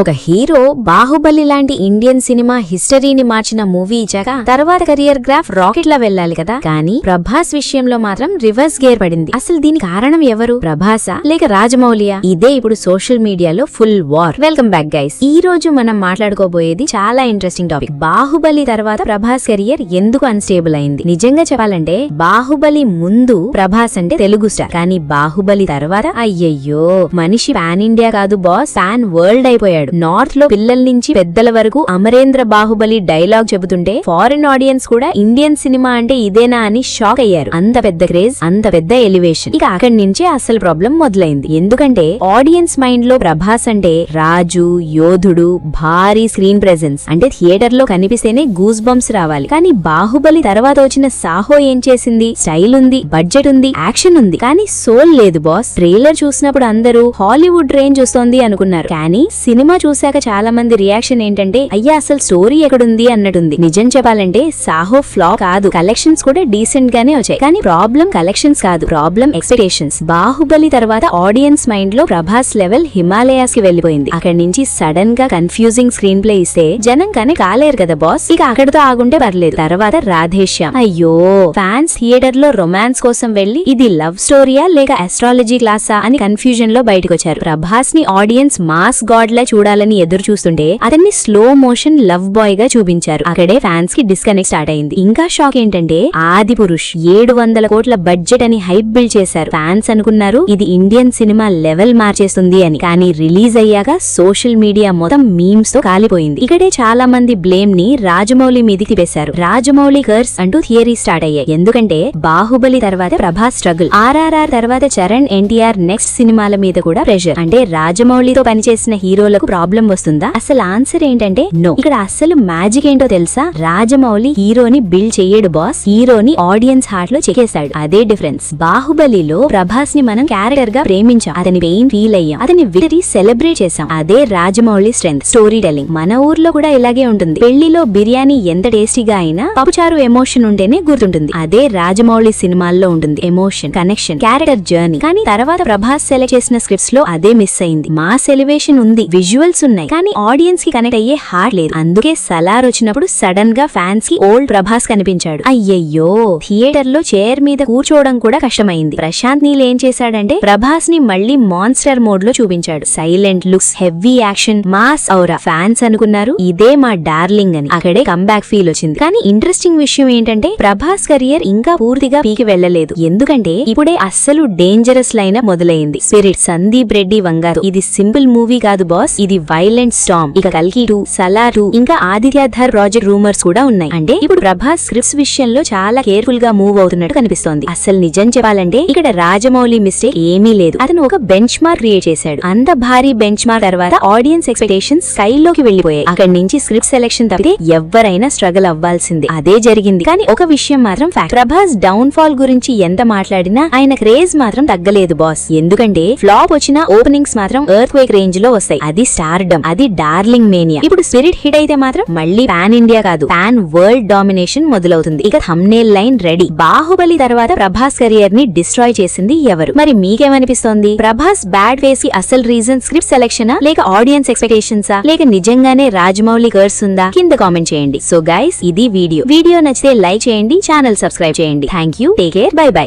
ఒక హీరో బాహుబలి లాంటి Indian cinema హిస్టరీని మార్చిన మూవీ ఇచ్చాక తర్వాత కెరియర్ గ్రాఫ్ రాకెట్ లా వెళ్ళాలి కదా. కానీ ప్రభాస్ విషయంలో మాత్రం రివర్స్ గేర్ పడింది. అసలు దీని కారణం ఎవరు? ప్రభాసా లేక రాజమౌళియా? ఇదే ఇప్పుడు సోషల్ మీడియాలో full war. Welcome back guys. ఈ రోజు మనం మాట్లాడుకోబోయేది చాలా ఇంట్రెస్టింగ్ టాపిక్. బాహుబలి తర్వాత ప్రభాస్ కెరియర్ ఎందుకు అన్స్టేబుల్ అయింది? నిజంగా చెప్పాలంటే బాహుబలి ముందు ప్రభాస్ అంటే తెలుగు స్టార్, కానీ బాహుబలి తర్వాత అయ్యయ్యో మనిషి పాన్ ఇండియా కాదు బాస్, పాన్ వరల్డ్ అయిపోయాడు. నార్త్ లో పిల్లల నుంచి పెద్దల వరకు అమరేంద్ర బాహుబలి డైలాగ్ చెబుతుంటే ఫారిన్ ఆడియన్స్ కూడా ఇండియన్ సినిమా అంటే ఇదేనా అని షాక్ అయ్యారు. అంత పెద్ద క్రేజ్, అంత పెద్ద ఎలివేషన్. ఇక అక్కడి నుంచే అసలు ప్రాబ్లం మొదలైంది. ఎందుకంటే ఆడియన్స్ మైండ్ లో ప్రభాస్ అంటే రాజు, యోధుడు, భారీ స్క్రీన్ ప్రెజెన్స్, అంటే థియేటర్ లో కనిపిస్తేనే గూస్ బంప్స్ రావాలి. కానీ బాహుబలి తర్వాత వచ్చిన సాహో ఏం చేసింది? స్టైల్ ఉంది, బడ్జెట్ ఉంది, యాక్షన్ ఉంది, కానీ సోల్ లేదు బాస్. ట్రైలర్ చూసినప్పుడు అందరూ హాలీవుడ్ రేంజ్ వస్తోంది అనుకున్నారు, కానీ సినిమా చూశాక చాలా మంది రియాక్షన్ ఏంటంటే అయ్యా అసలు స్టోరీ ఎక్కడుంది అన్నట్టుంది. నిజం చెప్పాలంటే సాహో ఫ్లాప్ కాదు, కలెక్షన్స్ కూడా డీసెంట్ గానే వచ్చాయి. కానీ ప్రాబ్లం కలెక్షన్స్ కాదు, ప్రాబ్లం ఎక్స్పెక్టేషన్స్. బాహుబలి తర్వాత ఆడియన్స్ మైండ్ లో ప్రభాస్ లెవెల్ హిమాలయాస్ కి వెళ్లిపోయింది. అక్కడి నుంచి సడన్ గా కన్ఫ్యూజింగ్ స్క్రీన్ ప్లే ఇస్తే జనం కనెక్ట్ కాలేరు కదా బాస్. ఇక అక్కడితో ఆగుంటే పర్లేదు. తర్వాత రాధేశ్యామ్, అయ్యో ఫ్యాన్స్ థియేటర్ లో రొమాన్స్ కోసం వెళ్లి ఇది లవ్ స్టోరీయా లేక ఆస్ట్రాలజీ క్లాసా అని కన్ఫ్యూజన్ లో బయటకు వచ్చారు. ప్రభాస్ ని ఆడియన్స్ మాస్ గాడ్ లా చూడాలని ఎదురు చూస్తుంటే అతన్ని స్లో మోషన్ లవ్ బాయ్ గా చూపించారు. అక్కడే ఫ్యాన్స్ కి డిస్కనెక్ట్ స్టార్ట్ అయింది. ఇంకా షాక్ ఏంటంటే ఆది పురుష్ 700 కోట్ల బడ్జెట్ అని హైప్ బిల్డ్ చేశారు. ఫ్యాన్స్ అనుకున్నారు ఇది ఇండియన్ సినిమా లెవెల్ మార్చేస్తుంది అని. కానీ రిలీజ్ అయ్యాక సోషల్ మీడియా మొత్తం మీమ్స్ తో కాలిపోయింది. ఇక్కడే చాలా మంది బ్లేమ్ ని రాజమౌళి మీదకి తిప్పేశారు. రాజమౌళి కర్స్ అంటూ థియరీ స్టార్ట్ అయ్యాయి. ఎందుకంటే బాహుబలి తర్వాత ప్రభాస్ స్ట్రగుల్, ఆర్ఆర్ఆర్ తర్వాత చరణ్, ఎన్టీఆర్ నెక్స్ట్ సినిమాల మీద కూడా ప్రెషర్. అంటే రాజమౌళితో పనిచేసిన హీరోలకు ప్రాబ్లం వస్తుందా? అసలు ఆన్సర్ ఏంటంటే నో. ఇక్కడ అసలు మ్యాజిక్ ఏంటో తెలుసా? రాజమౌళి హీరోని బిల్డ్ చేయడు బాస్, హీరోని ఆడియన్స్ హార్ట్ లో చెక్కేశాడు. అదే డిఫరెన్స్. బాహుబలిలో ప్రభాస్ ని మనం క్యారెక్టర్ గా ప్రేమించాం, అతని పెయిన్ ఫీల్ అయ్యాం, అతని విక్టరీ సెలబ్రేట్ చేసాం. అదే రాజమౌళి స్ట్రెంగ్త్, స్టోరీ టెల్లింగ్. మన ఊర్లో కూడా ఇలాగే ఉంటుంది. పెళ్లిలో బిర్యానీ ఎంత టేస్టీగా అయినా పప్పుచారు ఎమోషన్ ఉంటేనే గుర్తుంటుంది. అదే రాజమౌళి సినిమాల్లో ఉంటుంది, ఎమోషన్, కనెక్షన్, క్యారెక్టర్ జర్నీ. కానీ తర్వాత ప్రభాస్ సెలెక్ట్ చేసిన స్క్రిప్ట్స్ లో అదే మిస్ అయింది. మాస్ ఎలివేషన్ ఉంది, విజువల్స్ ఉన్నాయి, కానీ ఆడియన్స్ కి కనెక్ట్ అయ్యే హార్ట్ లేదు. అందుకే సలార్ వచ్చినప్పుడు సడన్ గా ఫ్యాన్స్ కి ఓల్డ్ ప్రభాస్ కనిపించాడు. అయ్యయ్యో థియేటర్ లో చైర్ మీద కూర్చోవడం కూడా కష్టమైంది. ప్రశాంత్ నీల్ ఏం చేశాడంటే ప్రభాస్ ని మళ్ళీ మాన్స్టర్ మోడ్ లో చూపించాడు. Silent looks, heavy action, mass aura. Fans అనుకున్నారు ఇదే మా డార్లింగ్ అని. అక్కడే కంబ్యాక్ ఫీల్ వచ్చింది. కానీ ఇంట్రెస్టింగ్ విషయం ఏంటంటే ప్రభాస్ కెరియర్ ఇంకా పూర్తిగా పీకి వెళ్లలేదు. ఎందుకంటే ఇప్పుడే అస్సలు డేంజరస్ లైన్ మొదలైంది. స్పిరిట్, సందీప్ రెడ్డి వంగారు. ఇది సింపుల్ మూవీ కాదు బాస్, ఇది వైలెంట్ స్టార్మ్. ఇక కల్కి 2, సలార్ 2, ఇంకా ఆదిత్యధర్ ప్రాజెక్ట్ రూమర్స్ కూడా ఉన్నాయి. అంటే ఇప్పుడు ప్రభాస్ స్క్రిప్ట్స్ విషయంలో చాలా కేర్ఫుల్ గా మూవ్ అవుతున్నట్టు కనిపిస్తోంది. అసలు నిజం చెప్పాలంటే ఇక్కడ రాజమౌళి మిస్టేక్ ఏమీ లేదు. అతను ఒక బెంచ్ మార్క్ క్రియేట్ చేశాడు. అంత భారీ బెంచ్ మార్క్ తర్వాత ఆడియన్స్ ఎక్స్పెక్టేషన్స్ స్కైల్లోకి వెళ్లిపోయాయి. అక్కడి నుంచి స్క్రిప్ట్ సెలెక్షన్ తప్పితే ఎవరైనా స్ట్రగుల్ అవ్వాల్సిందే. అదే జరిగింది. కానీ ఒక విషయం మాత్రం ఫ్యాక్ట్, ప్రభాస్ డౌన్ ఫాల్ గురించి ఎంత మాట్లాడినా ఆయన క్రేజ్ మాత్రం తగ్గలేదు బాస్. ఎందుకంటే ఫ్లాప్ వచ్చిన ఓపెనింగ్స్ మాత్రం ఎర్త్ క్వేక్ రేంజ్ లో వస్తాయి. అది స్టార్డమ్, అది డార్లింగ్ మేనియా. ఇప్పుడు స్పిరిట్ హిట్ అయితే మాత్రం మళ్ళీ పాన్ ఇండియా కాదు, పాన్ వరల్డ్ డామినేషన్ మొదలవుతుంది. ఇక థంబ్నెయిల్ లైన్ రెడీ. బాహుబలి తర్వాత ప్రభాస్ కెరియర్ ని డిస్ట్రాయ్ చేసింది ఎవరు? మరి మీకేమనిపిస్తోంది? ప్రభాస్ బ్యాడ్ ఫేస్ కి అసలు రీజన్ స్క్రిప్ట్ సెలెక్షనా లేక ఆడియన్స్ ఎక్స్పెక్టేషన్సా లేక నిజంగానే రాజమౌళి కర్స్ ఉందా? కింద కామెంట్ చేయండి. సో గైస్ ఇది వీడియో నచ్చితే లైక్ చేయండి, ఛానల్ సబ్స్క్రైబ్ చేయండి. Thank you, take care, by by.